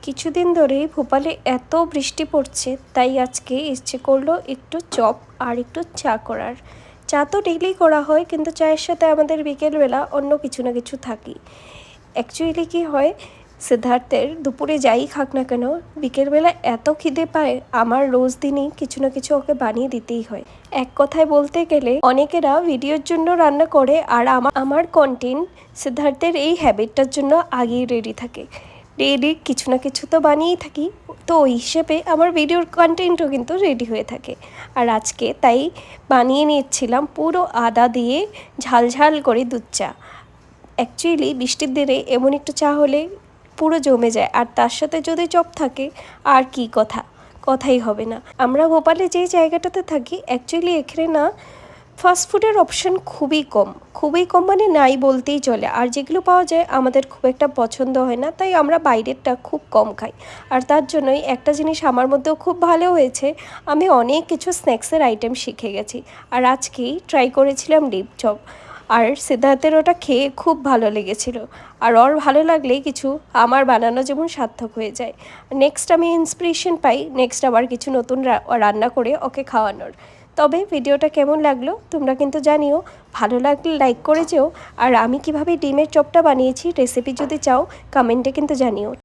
কিছুদিন ধরেই ভোপালে এত বৃষ্টি পড়ছে, তাই আজকে ইচ্ছে করলো একটু চপ আর একটু চা করার। চা তো ডেইলি করা হয়, কিন্তু চায়ের সাথে আমাদের বিকেলবেলা অন্য কিছু না কিছু থাকি। অ্যাকচুয়ালি কি হয়, সিদ্ধার্থের দুপুরে যাই খাক না কেন, বিকেলবেলা এত খিদে পায়, আমার রোজ দিনই কিছু না কিছু ওকে বানিয়ে দিতেই হয়। এক কথায় বলতে গেলে অনেকেরা ভিডিওর জন্য রান্না করে, আর আমার কন্টেন্ট সিদ্ধার্থের এই হ্যাবিটটার জন্য আগেই রেডি থাকে। ডেইলি কিছু না কিছু তো বানিয়েই থাকি, তো ওই হিসেবে আমার ভিডিওর কন্টেন্টও কিন্তু রেডি হয়ে থাকে। আর আজকে তাই বানিয়ে নিচ্ছিলাম পুরো আদা দিয়ে ঝাল ঝাল করে দুধ চা। অ্যাকচুয়ালি বৃষ্টির দিনে এমন একটু চা হলে পুরো জমে যায়, আর তার সাথে যদি চপ থাকে আর কি কথাই হবে না। আমরা ভোপালে যেই জায়গাটাতে থাকি, অ্যাকচুয়ালি এখানে না ফাস্টফুডের অপশান খুবই কম মানে নাই বলতেই চলে। আর যেগুলো পাওয়া যায় আমাদের খুব একটা পছন্দ হয় না, তাই আমরা বাইরেরটা খুব কম খাই। আর তার জন্যই একটা জিনিস আমার মধ্যেও খুব ভালো হয়েছে, আমি অনেক কিছু স্ন্যাক্সের আইটেম শিখে গেছি। আর আজকেই ট্রাই করেছিলাম ডিপ চপ, আর সিদ্ধার্থের ওটা খেয়ে খুব ভালো লেগেছিল। আর ওর ভালো লাগলেই কিছু আমার বানানো যেমন সার্থক হয়ে যায়। নেক্সট আমি ইন্সপিরেশন পাই নেক্সট আবার কিছু নতুন রান্না করে ওকে খাওয়ানোর। তবে ভিডিওটা কেমন লাগলো তোমরা কিন্তু জানিও, ভালো লাগলে লাইক করে যেও। আর আমি কিভাবে ডিমের চপটা বানিয়েছি রেসিপি যদি চাও কমেন্টে কিন্তু জানিও।